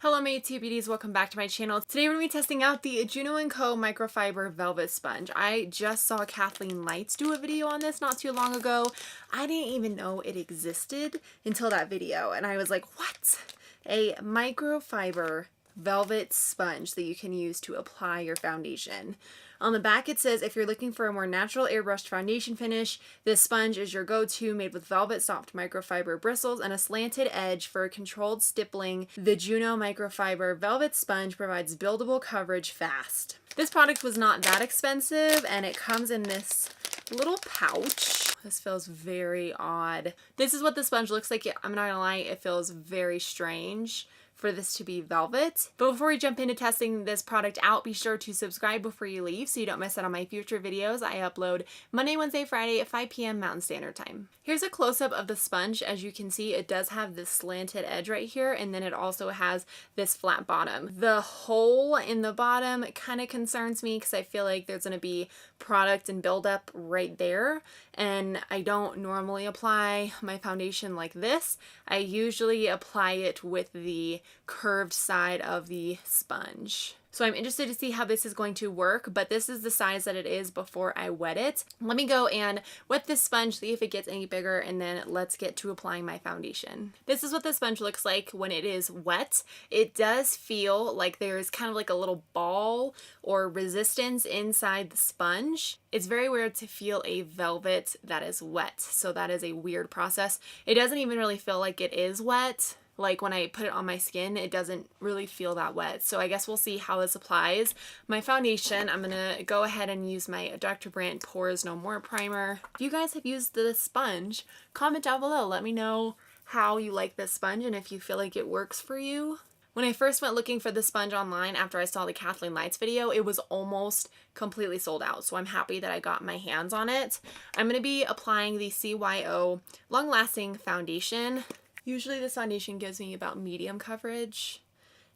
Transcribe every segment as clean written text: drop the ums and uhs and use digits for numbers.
Hello my YouTube beauties, welcome back to my channel. Today we're going to be testing out the JUNO & Co. Microfiber Velvet Sponge. I just saw Kathleen Lights do a video on this not too long ago. I didn't even know it existed until that video, and I was like, what? A microfiber velvet sponge that you can use to apply your foundation. On the back it says, if you're looking for a more natural airbrushed foundation finish, this sponge is your go-to, made with velvet soft microfiber bristles and a slanted edge for controlled stippling. The JUNO Microfiber Velvet Sponge provides buildable coverage fast. This product was not that expensive, and it comes in this little pouch. This feels very odd. This is what the sponge looks like. I'm not gonna lie, it feels very strange for this to be velvet. But before we jump into testing this product out, be sure to subscribe before you leave so you don't miss out on my future videos. I upload Monday, Wednesday, Friday at 5 p.m. Mountain Standard Time. Here's a close-up of the sponge. As you can see, it does have this slanted edge right here, and then it also has this flat bottom. The hole in the bottom kind of concerns me because I feel like there's going to be product and buildup right there, and I don't normally apply my foundation like this. I usually apply it with the curved side of the sponge. So I'm interested to see how this is going to work, but this is the size that it is before I wet it. Let me go and wet this sponge, see if it gets any bigger, and then let's get to applying my foundation. This is what the sponge looks like when it is wet. It does feel like there's kind of like a little ball or resistance inside the sponge. It's very weird to feel a velvet that is wet, so that is a weird process. It doesn't even really feel like it is wet. Like when I put it on my skin, it doesn't really feel that wet. So I guess we'll see how this applies. My foundation, I'm gonna go ahead and use my Dr. Brandt Pores No More Primer. If you guys have used this sponge, comment down below. Let me know how you like this sponge and if you feel like it works for you. When I first went looking for the sponge online after I saw the Kathleen Lights video, it was almost completely sold out. So I'm happy that I got my hands on it. I'm gonna be applying the CYO Long Lasting Foundation. Usually this foundation gives me about medium coverage,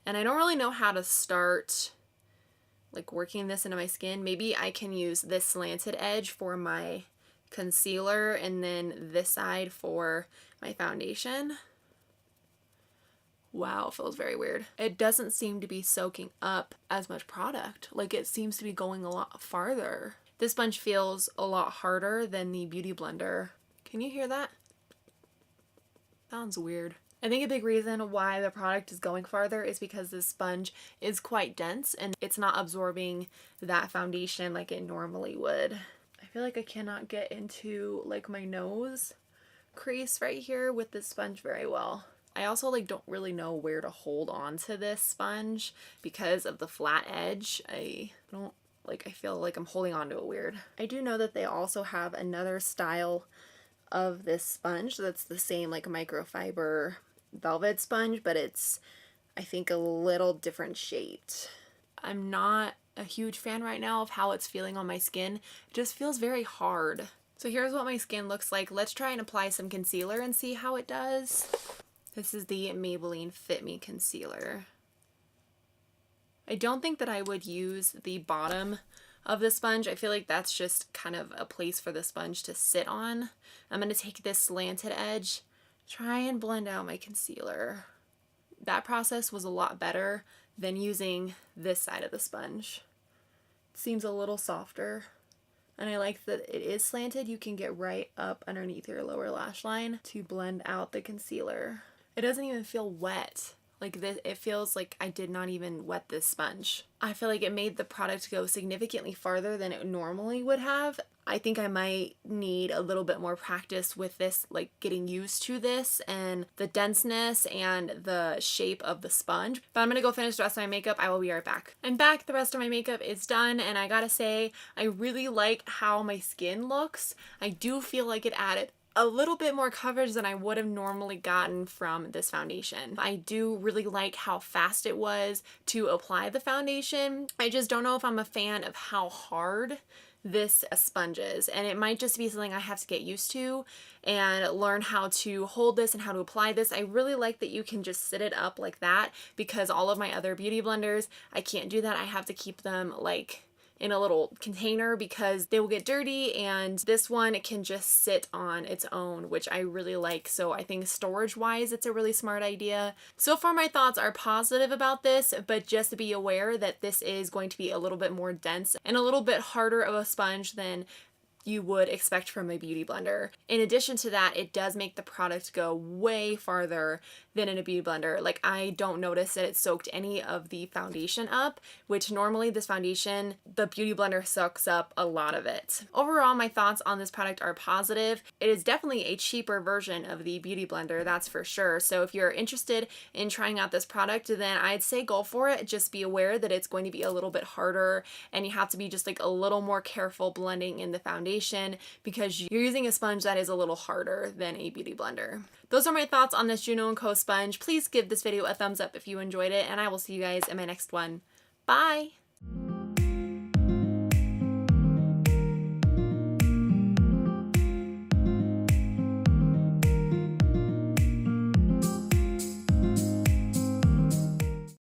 and I don't really know how to start like working this into my skin. Maybe I can use this slanted edge for my concealer and then this side for my foundation. Wow, it feels very weird. It doesn't seem to be soaking up as much product. Like it seems to be going a lot farther. This sponge feels a lot harder than the Beauty Blender. Can you hear that? Sounds weird. I think a big reason why the product is going farther is because this sponge is quite dense and it's not absorbing that foundation like it normally would. I feel like I cannot get into like my nose crease right here with this sponge very well. I also like don't really know where to hold on to this sponge because of the flat edge. I feel like I'm holding on to it weird. I do know that they also have another style of this sponge that's the same like microfiber velvet sponge, but it's I think a little different shaped. I'm not a huge fan right now of how it's feeling on my skin. It just feels very hard. So here's what my skin looks like. Let's try and apply some concealer and see how it does. This is the Maybelline Fit Me concealer. I don't think that I would use the bottom of the sponge. I feel like that's just kind of a place for the sponge to sit on. I'm going to take this slanted edge, try and blend out my concealer. That process was a lot better than using this side of the sponge. It seems a little softer, and I like that it is slanted. You can get right up underneath your lower lash line to blend out the concealer. It doesn't even feel wet. Like this, it feels like I did not even wet this sponge. I feel like it made the product go significantly farther than it normally would have. I think I might need a little bit more practice with this, like getting used to this and the denseness and the shape of the sponge. But I'm gonna go finish the rest of my makeup. I will be right back. I'm back. The rest of my makeup is done, and I gotta say, I really like how my skin looks. I do feel like it added a little bit more coverage than I would have normally gotten from this foundation. I do really like how fast it was to apply the foundation. I just don't know if I'm a fan of how hard this sponge is, and it might just be something I have to get used to and learn how to hold this and how to apply this. I really like that you can just sit it up like that, because all of my other beauty blenders, I can't do that. I have to keep them like in a little container because they will get dirty, and this one it can just sit on its own, which I really like. So I think storage wise it's a really smart idea. So far my thoughts are positive about this, but just to be aware that this is going to be a little bit more dense and a little bit harder of a sponge than you would expect from a beauty blender. In addition to that, it does make the product go way farther than in a beauty blender. Like, I don't notice that it soaked any of the foundation up, which normally this foundation, the beauty blender soaks up a lot of it. Overall, my thoughts on this product are positive. It is definitely a cheaper version of the beauty blender, that's for sure. So if you're interested in trying out this product, then I'd say go for it. Just be aware that it's going to be a little bit harder and you have to be just like a little more careful blending in the foundation because you're using a sponge that is a little harder than a beauty blender. Those are my thoughts on this JUNO & Co sponge. Please give this video a thumbs up if you enjoyed it, and I will see you guys in my next one. Bye!